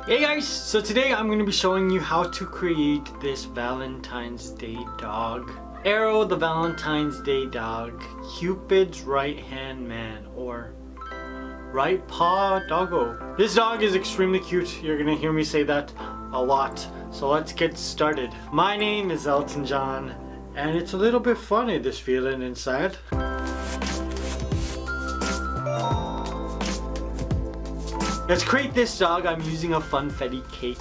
Hey guys, so today I'm going to be showing you how to create this Valentine's Day dog. Arrow the Valentine's Day dog, Cupid's right hand man, or right paw doggo. This dog is extremely cute. You're going to hear me say that a lot. So let's get started. My name is Elton John, and it's a little bit funny, this feeling inside. To create this dog, I'm using a funfetti cake.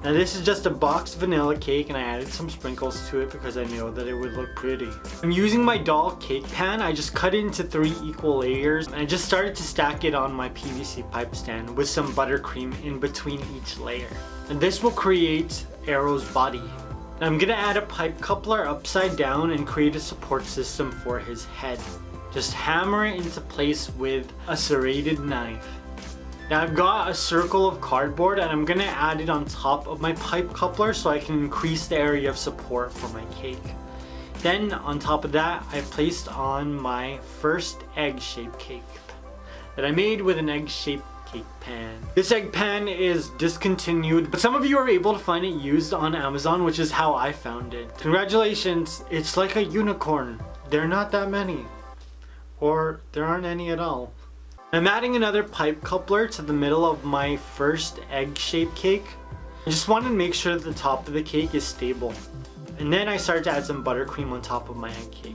Now this is just a boxed vanilla cake, and I added some sprinkles to it because I know that it would look pretty. I'm using my doll cake pan. I just cut it into 3 equal layers, and I just started to stack it on my PVC pipe stand with some buttercream in between each layer. And this will create Arrow's body. Now I'm gonna add a pipe coupler upside down and create a support system for his head. Just hammer it into place with a serrated knife. Now I've got a circle of cardboard, and I'm gonna add it on top of my pipe coupler so I can increase the area of support for my cake. Then on top of that, I placed on my first egg-shaped cake that I made with an egg-shaped cake pan. This egg pan is discontinued, but some of you are able to find it used on Amazon, which is how I found it. Congratulations, it's like a unicorn. There are not that many, or there aren't any at all. I'm adding another pipe coupler to the middle of my first egg-shaped cake. I just want to make sure that the top of the cake is stable. And then I start to add some buttercream on top of my egg cake.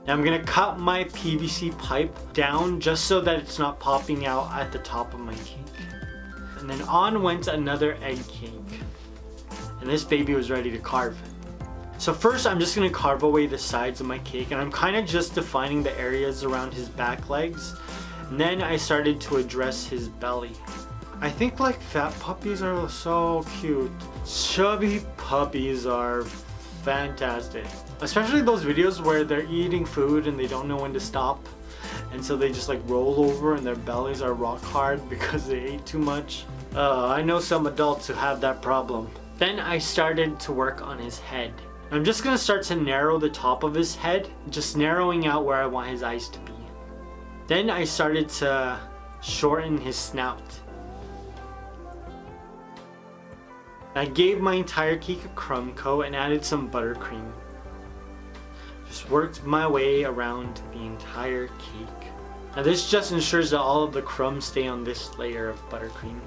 Now I'm going to cut my PVC pipe down just so that it's not popping out at the top of my cake. And then on went another egg cake. And this baby was ready to carve. So first I'm just going to carve away the sides of my cake, and I'm kind of just defining the areas around his back legs. And then I started to address his belly. I think like fat puppies are so cute. Chubby puppies are fantastic. Especially those videos where they're eating food and they don't know when to stop. And so they just like roll over and their bellies are rock hard because they ate too much. I know some adults who have that problem. Then I started to work on his head. I'm just going to start to narrow the top of his head, just narrowing out where I want his eyes to be. Then I started to shorten his snout. I gave my entire cake a crumb coat and added some buttercream. Just worked my way around the entire cake. Now this just ensures that all of the crumbs stay on this layer of buttercream.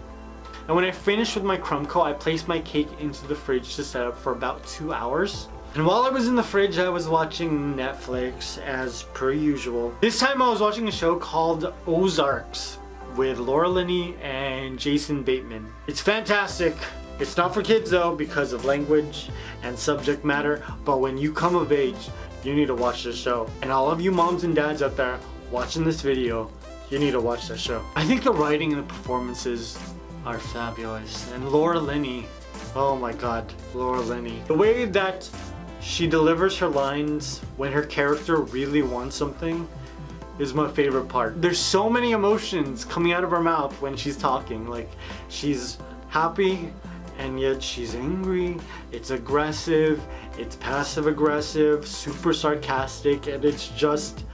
And when I finished with my crumb coat, I placed my cake into the fridge to set up for about 2 hours. And while I was in the fridge, I was watching Netflix as per usual. This time I was watching a show called Ozarks with Laura Linney and Jason Bateman. It's fantastic. It's not for kids though because of language and subject matter, but when you come of age, you need to watch this show. And all of you moms and dads out there watching this video, you need to watch this show. I think the writing and the performances are fabulous, and Laura Linney, oh my god, Laura Linney. The way that she delivers her lines when her character really wants something is my favorite part. There's so many emotions coming out of her mouth when she's talking. Like, she's happy and yet she's angry, it's aggressive, it's passive aggressive, super sarcastic, and it's just,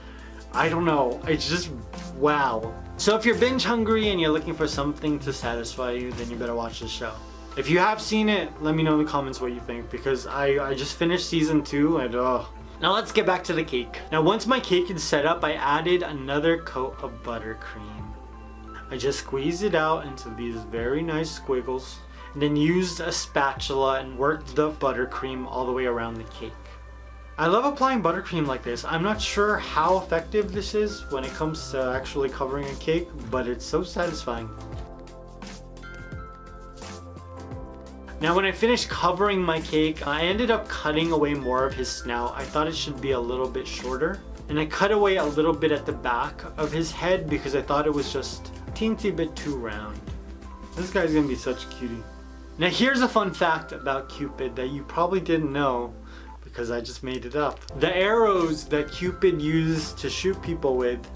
I don't know, it's just wow. So if you're binge hungry and you're looking for something to satisfy you, then you better watch this show. If you have seen it, let me know in the comments what you think, because I just finished season 2 and Now let's get back to the cake. Now once my cake is set up, I added another coat of buttercream. I just squeezed it out into these very nice squiggles, and then used a spatula and worked the buttercream all the way around the cake. I love applying buttercream like this. I'm not sure how effective this is when it comes to actually covering a cake, but it's so satisfying. Now when I finished covering my cake, I ended up cutting away more of his snout. I thought it should be a little bit shorter. And I cut away a little bit at the back of his head because I thought it was just a teensy bit too round. This guy's gonna be such a cutie. Now here's a fun fact about Cupid that you probably didn't know, because I just made it up. The arrows that Cupid used to shoot people with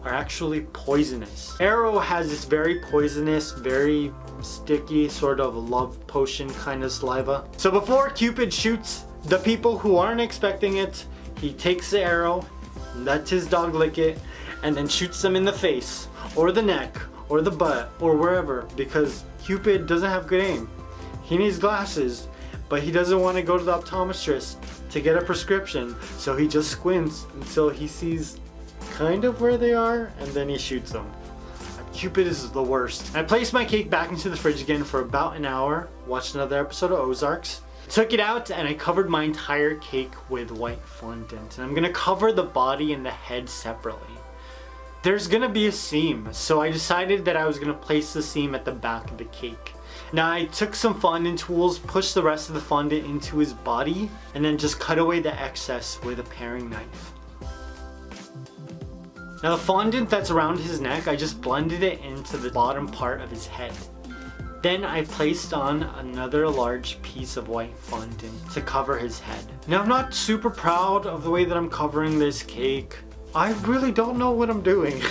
are actually poisonous. Arrow has this very poisonous, very sticky sort of love potion kind of saliva. So before Cupid shoots the people who aren't expecting it, he takes the arrow, lets his dog lick it, and then shoots them in the face or the neck or the butt or wherever, because Cupid doesn't have good aim. He needs glasses, but he doesn't want to go to the optometrist to get a prescription, so he just squints until he sees kind of where they are, and then he shoots them. Cupid is the worst. I placed my cake back into the fridge again for about an hour, watched another episode of Ozarks, took it out, and I covered my entire cake with white fondant. And I'm gonna cover the body and the head separately. There's gonna be a seam, so I decided that I was gonna place the seam at the back of the cake. Now I took some fondant tools, pushed the rest of the fondant into his body, and then just cut away the excess with a paring knife. Now the fondant that's around his neck, I just blended it into the bottom part of his head. Then I placed on another large piece of white fondant to cover his head. Now I'm not super proud of the way that I'm covering this cake. I really don't know what I'm doing.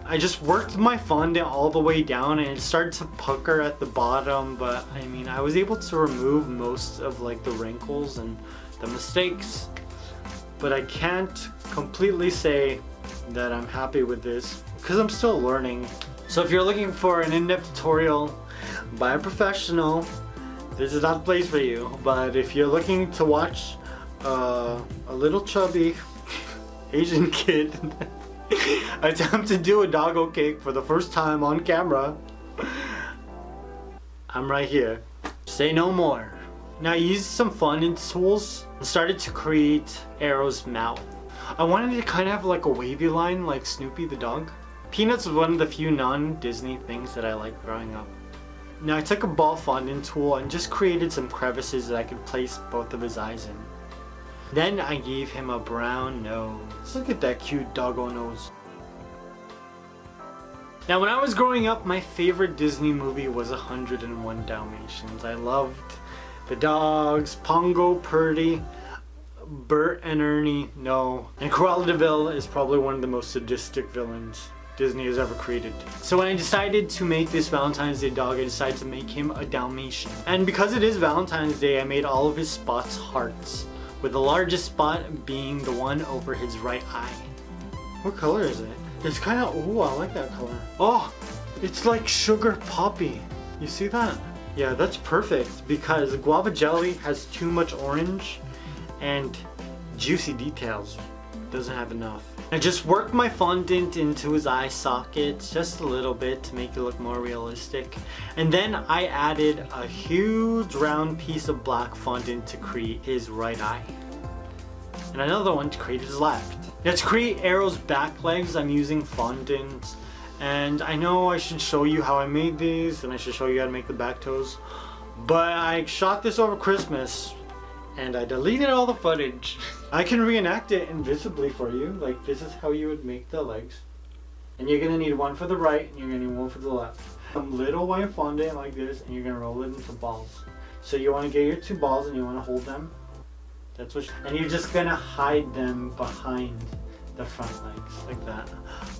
I just worked my fondant all the way down and it started to pucker at the bottom, but I mean, I was able to remove most of like the wrinkles and the mistakes, but I can't completely say that I'm happy with this because I'm still learning. So if you're looking for an in-depth tutorial by a professional, this is not the place for you. But if you're looking to watch a little chubby Asian kid attempt to do a doggo cake for the first time on camera, I'm right here. Say no more. Now I used some fondant tools and started to create Arrow's mouth. I wanted to kind of have like a wavy line like Snoopy the dog. Peanuts was one of the few non-Disney things that I liked growing up. Now I took a ball fondant tool and just created some crevices that I could place both of his eyes in. Then I gave him a brown nose. Look at that cute doggo nose. Now when I was growing up, my favorite Disney movie was 101 Dalmatians. I loved the dogs, Pongo, Purdy, Bert and Ernie, no. And Cruella de Vil is probably one of the most sadistic villains Disney has ever created. So when I decided to make this Valentine's Day dog, I decided to make him a Dalmatian. And because it is Valentine's Day, I made all of his spots hearts, with the largest spot being the one over his right eye. What color is it? It's kind of, ooh, I like that color. Oh, it's like sugar poppy. You see that? Yeah, that's perfect because guava jelly has too much orange and juicy details. Doesn't have enough. I just worked my fondant into his eye sockets just a little bit to make it look more realistic. And then I added a huge round piece of black fondant to create his right eye. And another one to create his left. Now to create Arrow's back legs, I'm using fondant. And I know I should show you how I made these and I should show you how to make the back toes. But I shot this over Christmas and I deleted all the footage. I can reenact it invisibly for you. Like this is how you would make the legs. And you're gonna need one for the right and you're gonna need one for the left. Some little white fondant like this and you're gonna roll it into balls. So you wanna get your two balls and you wanna hold them. That's what, and you're just gonna hide them behind the front legs like that.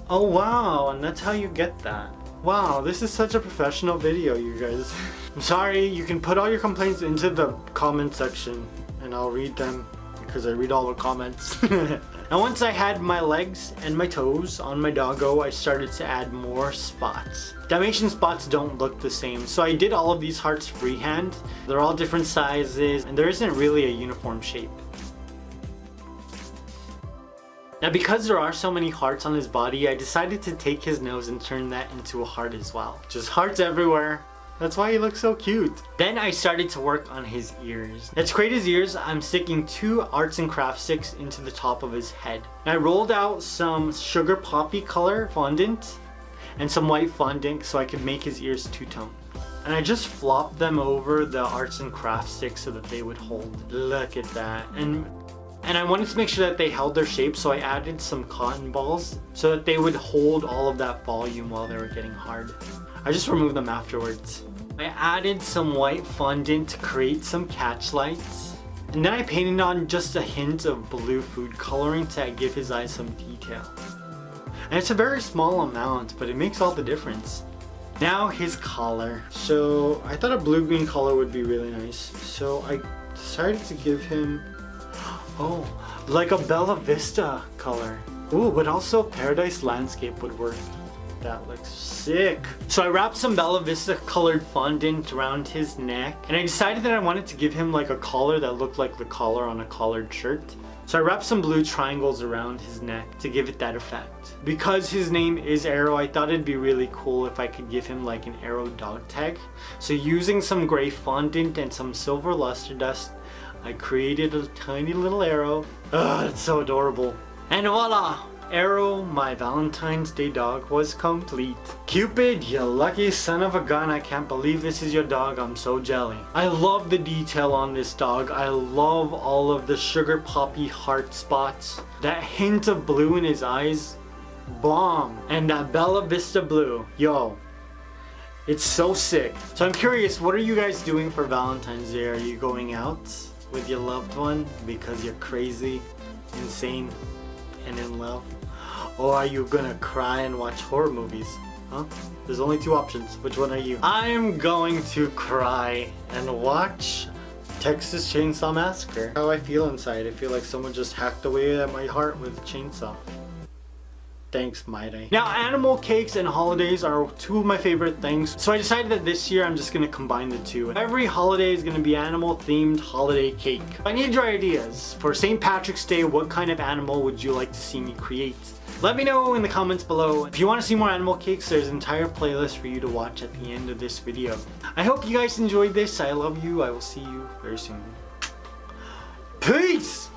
Oh wow, and that's how you get that. Wow, this is such a professional video, you guys. I'm sorry, you can put all your complaints into the comment section and I'll read them because I read all the comments. And once I had my legs and my toes on my doggo, I started to add more spots. Dalmatian spots don't look the same, so I did all of these hearts freehand. They're all different sizes and there isn't really a uniform shape. Now because there are so many hearts on his body, I decided to take his nose and turn that into a heart as well. Just hearts everywhere. That's why he looks so cute. Then I started to work on his ears. Now to create his ears, I'm sticking 2 arts and crafts sticks into the top of his head. And I rolled out some sugar poppy color fondant and some white fondant so I could make his ears two-tone. And I just flopped them over the arts and crafts sticks so that they would hold. Look at that. And I wanted to make sure that they held their shape, so I added some cotton balls so that they would hold all of that volume while they were getting hard. I just removed them afterwards. I added some white fondant to create some catch lights. And then I painted on just a hint of blue food coloring to give his eyes some detail. And it's a very small amount, but it makes all the difference. Now his collar. So I thought a blue-green color would be really nice. So I decided to give him, oh, like a Bella Vista color. Ooh, but also Paradise Landscape would work. that looks sick. So I wrapped some Bella Vista colored fondant around his neck, and I decided that I wanted to give him like a collar that looked like the collar on a collared shirt. So I wrapped some blue triangles around his neck to give it that effect. Because his name is Arrow, I thought it'd be really cool if I could give him like an Arrow dog tag. So using some gray fondant and some silver luster dust, I created a tiny little arrow. Ugh, it's so adorable. And voila! Arrow, my Valentine's Day dog, was complete. Cupid, you lucky son of a gun, I can't believe this is your dog, I'm so jelly. I love the detail on this dog. I love all of the sugar poppy heart spots. That hint of blue in his eyes, bomb. And that Bella Vista blue, yo. It's so sick. So I'm curious, what are you guys doing for Valentine's Day? Are you going out with your loved one because you're crazy, insane, and in love? Or are you gonna cry and watch horror movies? Huh? There's only two options. Which one are you? I'm going to cry and watch Texas Chainsaw Massacre. How I feel inside. I feel like someone just hacked away at my heart with a chainsaw. Thanks, Mighty. Now, animal cakes and holidays are two of my favorite things, so I decided that this year I'm just gonna combine the two. Every holiday is gonna be animal themed holiday cake. I need your ideas. For St. Patrick's Day, what kind of animal would you like to see me create? Let me know in the comments below. If you want to see more animal cakes, there's an entire playlist for you to watch at the end of this video. I hope you guys enjoyed this. I love you. I will see you very soon. Peace!